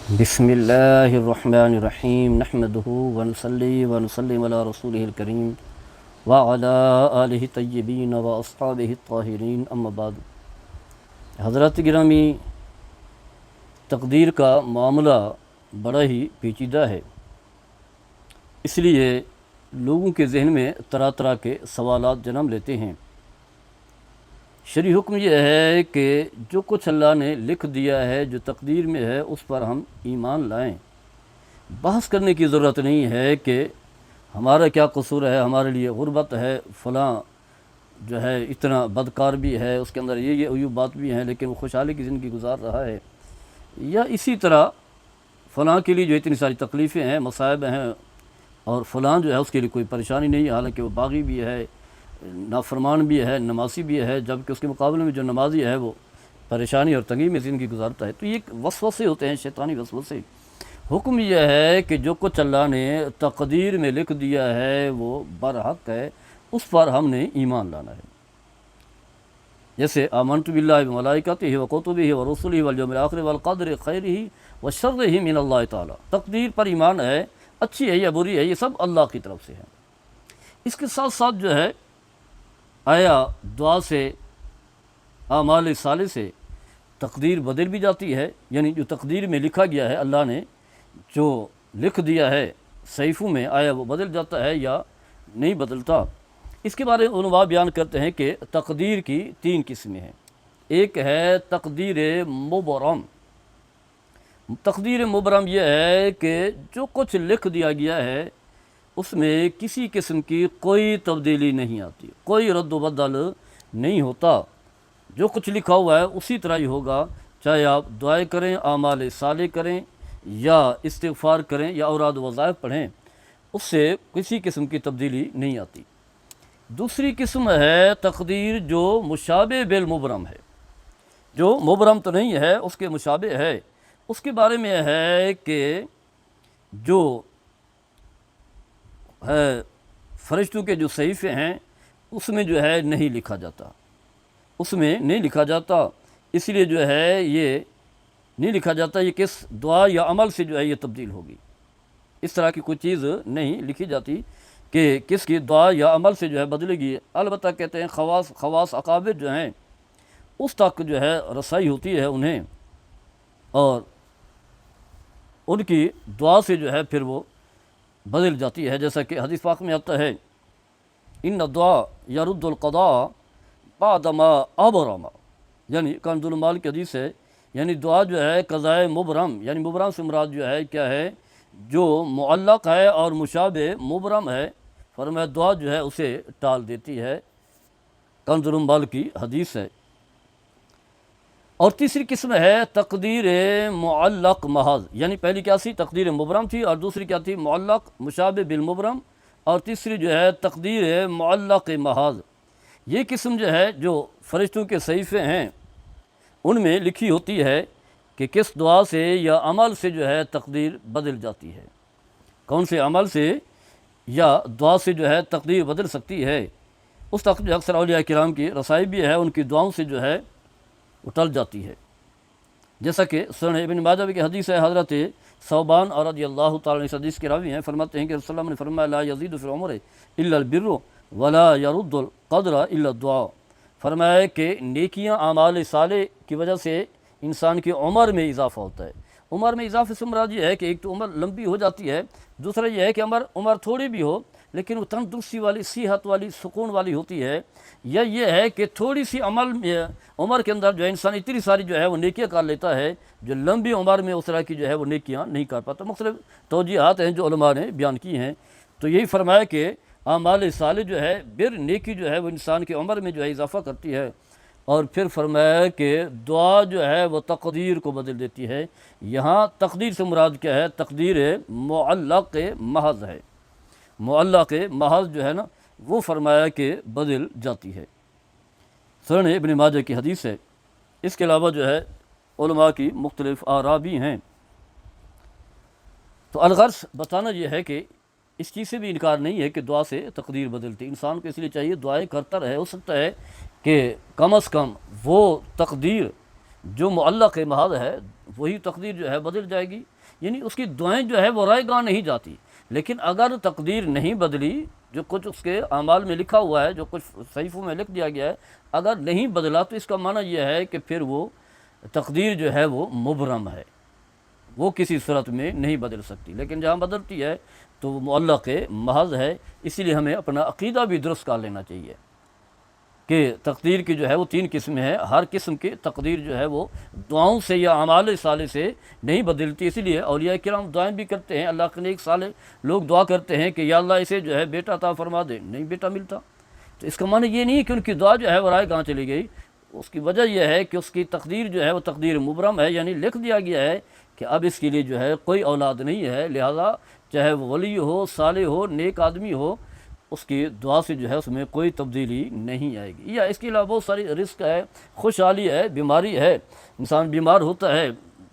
بسم اللہ الرحمن الرحیم نحمدہ ونصلی ونسلم علی رسولہ الکریم وعلی آلہ طیبین و اصحابہ الطاہرین اما بعد۔ حضرات گرامی، تقدیر کا معاملہ بڑا ہی پیچیدہ ہے، اس لیے لوگوں کے ذہن میں طرح طرح کے سوالات جنم لیتے ہیں۔ شرعی حکم یہ ہے کہ جو کچھ اللہ نے لکھ دیا ہے، جو تقدیر میں ہے، اس پر ہم ایمان لائیں۔ بحث کرنے کی ضرورت نہیں ہے کہ ہمارا کیا قصور ہے، ہمارے لیے غربت ہے، فلاں جو ہے اتنا بدکار بھی ہے، اس کے اندر یہ عیوبات بھی ہیں، لیکن وہ خوشحالی کی زندگی گزار رہا ہے، یا اسی طرح فلاں کے لیے جو اتنی ساری تکلیفیں ہیں، مصائب ہیں، اور فلاں جو ہے اس کے لیے کوئی پریشانی نہیں ہے، حالانکہ وہ باغی بھی ہے، نافرمان بھی ہے، نمازی بھی ہے، جبکہ اس کے مقابلے میں جو نمازی ہے وہ پریشانی اور تنگی میں زندگی گزارتا ہے۔ تو یہ ایک وسوسے ہوتے ہیں، شیطانی وسوسے۔ حکم یہ ہے کہ جو کچھ اللہ نے تقدیر میں لکھ دیا ہے وہ برحق ہے، اس پر ہم نے ایمان لانا ہے۔ جیسے آمنت باللہ وملائکتہ وکتبہ ورسلہ والیوم الآخر والقدر خیرہ وشرہ من اللہ تعالی۔ تقدیر پر ایمان ہے، اچھی ہے یا بری ہے، یہ سب اللہ کی طرف سے ہے۔ اس کے ساتھ ساتھ جو ہے آیا دعا سے، اعمال صالح سے تقدیر بدل بھی جاتی ہے، یعنی جو تقدیر میں لکھا گیا ہے، اللہ نے جو لکھ دیا ہے صحیفوں میں، آیا وہ بدل جاتا ہے یا نہیں بدلتا۔ اس کے بارے میں علماء بیان کرتے ہیں کہ تقدیر کی 3 قسمیں ہیں۔ ایک ہے تقدیر مبرم۔ تقدیر مبرم یہ ہے کہ جو کچھ لکھ دیا گیا ہے اس میں کسی قسم کی کوئی تبدیلی نہیں آتی، کوئی رد و بدل نہیں ہوتا، جو کچھ لکھا ہوا ہے اسی طرح ہی ہوگا، چاہے آپ دعائیں کریں، اعمال صالح کریں، یا استغفار کریں، یا اوراد و وظائف پڑھیں، اس سے کسی قسم کی تبدیلی نہیں آتی۔ دوسری قسم ہے تقدیر جو مشابہ بالمبرم ہے، جو مبرم تو نہیں ہے، اس کے مشابہ ہے۔ اس کے بارے میں ہے کہ جو ہے فرشتوں کے جو صحیفے ہیں اس میں جو ہے نہیں لکھا جاتا، اس میں نہیں لکھا جاتا، اس لیے جو ہے یہ نہیں لکھا جاتا یہ کس دعا یا عمل سے جو ہے یہ تبدیل ہوگی۔ اس طرح کی کوئی چیز نہیں لکھی جاتی کہ کس کی دعا یا عمل سے جو ہے بدلے گی۔ البتہ کہتے ہیں خواص اکابر جو ہیں اس تک جو ہے رسائی ہوتی ہے انہیں، اور ان کی دعا سے جو ہے پھر وہ بدل جاتی ہے، جیسا کہ حدیث پاک میں آتا ہے ان الدعاء یرد القضاء بعد ما ابرم، یعنی کنز المال کی حدیث ہے، یعنی دعا جو ہے قضائے مبرم، یعنی مبرم سے مراد جو ہے کیا ہے، جو معلق ہے اور مشابہ مبرم ہے، فرمایا دعا جو ہے اسے ٹال دیتی ہے، کنز المال کی حدیث ہے۔ اور تیسری قسم ہے تقدیر معلق محض، یعنی پہلی کیا تھی، تقدیر مبرم تھی، اور دوسری کیا تھی، معلق مشابہ بالمبرم، اور تیسری جو ہے تقدیر معلق محض۔ یہ قسم جو ہے جو فرشتوں کے صحیفے ہیں ان میں لکھی ہوتی ہے کہ کس دعا سے یا عمل سے جو ہے تقدیر بدل جاتی ہے، کون سے عمل سے یا دعا سے جو ہے تقدیر بدل سکتی ہے۔ اس تک جو اکثر اولیاء کرام کی رسائی بھی ہے، ان کی دعاؤں سے جو ہے وہ ٹل جاتی ہے، جیسا کہ سنن ابن ماجہ کی حدیث ہے۔ حضرت ثوبان اور رضی اللہ تعالیٰ عنہ حدیث کے راوی ہیں، فرماتے ہیں کہ رسول اللہ نے فرمایا لا یزید فی العمر الا البر ولا یرد القدر الا الدعاء، فرمایا کہ نیکیاں اعمال صالح کی وجہ سے انسان کی عمر میں اضافہ ہوتا ہے۔ عمر میں اضافے سے مراد یہ ہے کہ ایک تو عمر لمبی ہو جاتی ہے، دوسرا یہ ہے کہ عمر تھوڑی بھی ہو لیکن وہ تندرستی والی، صحت والی، سکون والی ہوتی ہے، یا یہ ہے کہ تھوڑی سی عمر کے اندر جو ہے انسان اتنی ساری جو ہے وہ نیکیاں کر لیتا ہے، جو لمبی عمر میں اس طرح کی جو ہے وہ نیکیاں نہیں کر پاتا۔ مختلف توجیہات ہیں جو علماء نے بیان کی ہیں، تو یہی فرمایا کہ اعمال صالح جو ہے بر نیکی جو ہے وہ انسان کی عمر میں جو ہے اضافہ کرتی ہے، اور پھر فرمایا کہ دعا جو ہے وہ تقدیر کو بدل دیتی ہے۔ یہاں تقدیر سے مراد کیا ہے، تقدیر معلق محض ہے، معلق محض جو ہے نا وہ فرمایا کہ بدل جاتی ہے۔ سنن ابن ماجہ کی حدیث ہے۔ اس کے علاوہ جو ہے علماء کی مختلف آراء بھی ہیں۔ تو الغرض بتانا یہ ہے کہ اس چیز سے بھی انکار نہیں ہے کہ دعا سے تقدیر بدلتی، انسان کو اس لیے چاہیے دعائیں کرتا رہے۔ ہو سکتا ہے کہ کم از کم وہ تقدیر جو معلق محض ہے وہی تقدیر جو ہے بدل جائے گی، یعنی اس کی دعائیں جو ہے وہ رائے گاہ نہیں جاتی۔ لیکن اگر تقدیر نہیں بدلی، جو کچھ اس کے اعمال میں لکھا ہوا ہے، جو کچھ صحیفوں میں لکھ دیا گیا ہے، اگر نہیں بدلا تو اس کا معنی یہ ہے کہ پھر وہ تقدیر جو ہے وہ مبرم ہے، وہ کسی صورت میں نہیں بدل سکتی۔ لیکن جہاں بدلتی ہے تو وہ معلق محض ہے۔ اسی لیے ہمیں اپنا عقیدہ بھی درست کر لینا چاہیے کہ تقدیر کی جو ہے وہ 3 قسمیں ہیں، ہر قسم کی تقدیر جو ہے وہ دعاؤں سے یا اعمال صالح سے نہیں بدلتی۔ اسی لیے اولیاء کرام دعائیں بھی کرتے ہیں، اللہ کے نیک صالح لوگ دعا کرتے ہیں کہ یا اللہ اسے جو ہے بیٹا عطا فرما دے، نہیں بیٹا ملتا۔ تو اس کا معنی یہ نہیں ہے کہ ان کی دعا جو ہے وہ رائے گاہ چلی گئی، اس کی وجہ یہ ہے کہ اس کی تقدیر جو ہے وہ تقدیر مبرم ہے، یعنی لکھ دیا گیا ہے کہ اب اس کے لیے جو ہے کوئی اولاد نہیں ہے، لہذا چاہے وہ ولی ہو، صالح ہو، نیک آدمی ہو، اس کی دعا سے جو ہے اس میں کوئی تبدیلی نہیں آئے گی۔ یا اس کے علاوہ بہت ساری رزق ہے، خوشحالی ہے، بیماری ہے، انسان بیمار ہوتا ہے،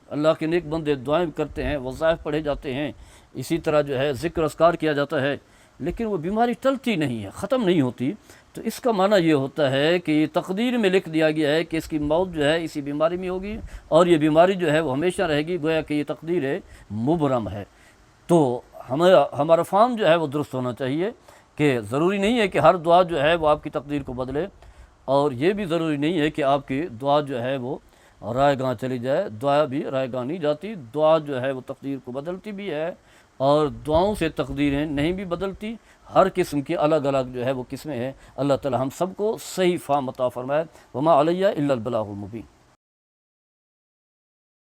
اللہ کے نیک بندے دعائیں کرتے ہیں، وظائف پڑھے جاتے ہیں، اسی طرح جو ہے ذکر اذکار کیا جاتا ہے، لیکن وہ بیماری ٹلتی نہیں ہے، ختم نہیں ہوتی۔ تو اس کا معنی یہ ہوتا ہے کہ تقدیر میں لکھ دیا گیا ہے کہ اس کی موت جو ہے اسی بیماری میں ہوگی، اور یہ بیماری جو ہے وہ ہمیشہ رہے گی، گویا کہ یہ تقدیر مبرم ہے۔ تو ہمارا فہم جو ہے وہ درست ہونا چاہیے کہ ضروری نہیں ہے کہ ہر دعا جو ہے وہ آپ کی تقدیر کو بدلے، اور یہ بھی ضروری نہیں ہے کہ آپ کی دعا جو ہے وہ رائے گاہ چلی جائے۔ دعا بھی رائے گاہ نہیں جاتی، دعا جو ہے وہ تقدیر کو بدلتی بھی ہے، اور دعاؤں سے تقدیریں نہیں بھی بدلتی۔ ہر قسم کی الگ الگ جو ہے وہ قسمیں ہیں۔ اللہ تعالی ہم سب کو صحیح فہم عطا فرمائے۔ وما علیہ الا البلاغ المبین۔